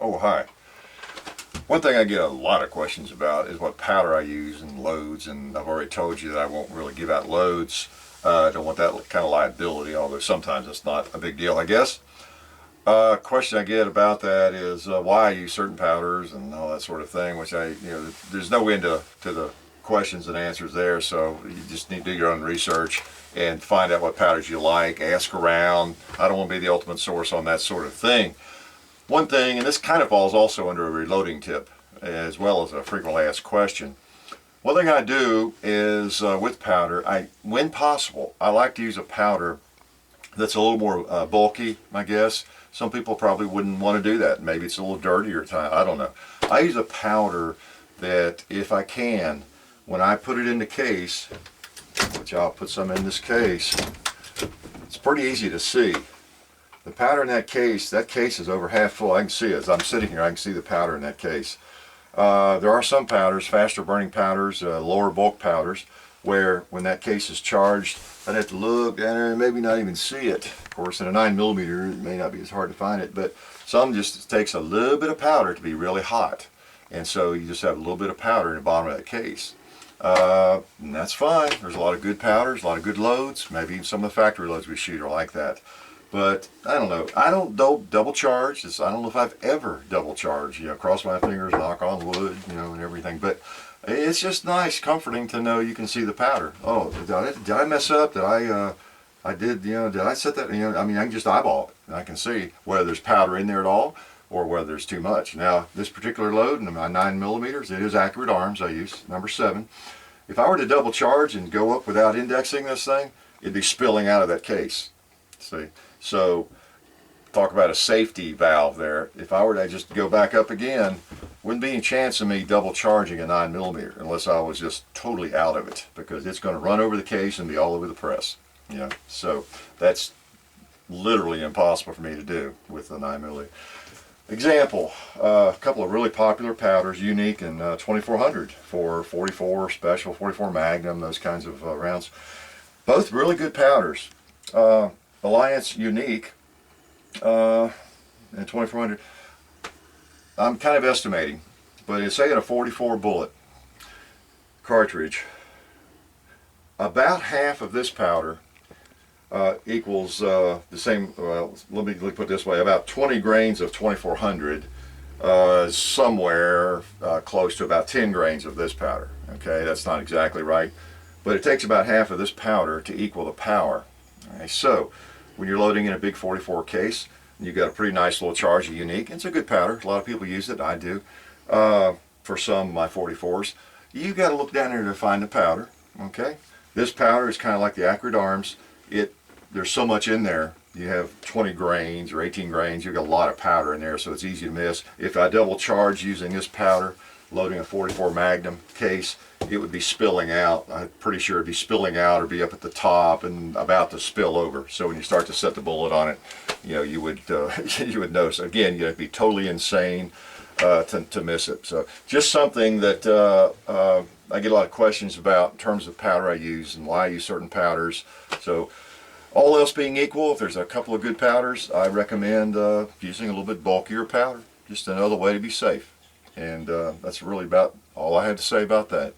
Oh, hi. One thing I get a lot of questions about is what powder I use and loads, and I've already told you that I won't really give out loads. I don't want that kind of liability, although sometimes it's not a big deal, I guess. Question I get about that is why I use certain powders and all that sort of thing, which there's no end to the questions and answers there, so you just need to do your own research and find out what powders you like, ask around. I don't want to be the ultimate source on that sort of thing. One thing, and this kind of falls also under a reloading tip, as well as a frequently asked question. One thing I do is with powder, when possible, I like to use a powder that's a little more bulky, I guess. Some people probably wouldn't want to do that. Maybe it's a little dirtier time. I don't know. I use a powder that, if I can, when I put it in the case, which I'll put some in this case, it's pretty easy to see. The powder in that case is over half full. I can see it. As I'm sitting here, I can see the powder in that case. There are some powders, faster burning powders, lower bulk powders, where when that case is charged, I'd have to look down there and maybe not even see it. Of course, in a 9mm, it may not be as hard to find it, but some just takes a little bit of powder to be really hot. And so you just have a little bit of powder in the bottom of that case. And that's fine. There's a lot of good powders, a lot of good loads. Maybe even some of the factory loads we shoot are like that. But I don't know. I don't double charge. I don't know if I've ever double charged. Cross my fingers, knock on wood, and everything. But it's just nice, comforting to know you can see the powder. Oh, did I mess up? Did did I set that? I can just eyeball it, and I can see whether there's powder in there at all or whether there's too much. Now, this particular load, in my 9mm, it is accurate arms. I use number 7. If I were to double charge and go up without indexing this thing, it'd be spilling out of that case. See? So, talk about a safety valve there. If I were to just go back up again, wouldn't be any chance of me double charging a 9mm unless I was just totally out of it, because it's going to run over the case and be all over the press. So that's literally impossible for me to do with the 9mm. Example, a couple of really popular powders, Unique and 2400 for 44 Special, 44 Magnum, those kinds of rounds. Both really good powders. Alliance Unique and 2400, I'm kind of estimating, but it's say in a 44 bullet cartridge, about half of this powder equals the same, well, let me put it this way, about 20 grains of 2400 somewhere close to about 10 grains of this powder. Okay, that's not exactly right, but it takes about half of this powder to equal the power. Okay, so when you're loading in a big 44 case, you've got a pretty nice little charge of Unique. It's a good powder. A lot of people use it. I do. For some of my 44s. You've got to look down there to find the powder. Okay? This powder is kind of like the accurate arms. There's so much in there. You have 20 grains or 18 grains. You've got a lot of powder in there, so it's easy to miss. If I double charge using this powder, loading a 44 Magnum case, it would be spilling out. I'm pretty sure it'd be spilling out or be up at the top and about to spill over. So when you start to set the bullet on it, you would you would notice. Again, you have to be totally insane to miss it. So just something that I get a lot of questions about in terms of powder I use and why I use certain powders. So all else being equal, if there's a couple of good powders, I recommend using a little bit bulkier powder. Just another way to be safe. And that's really about all I had to say about that.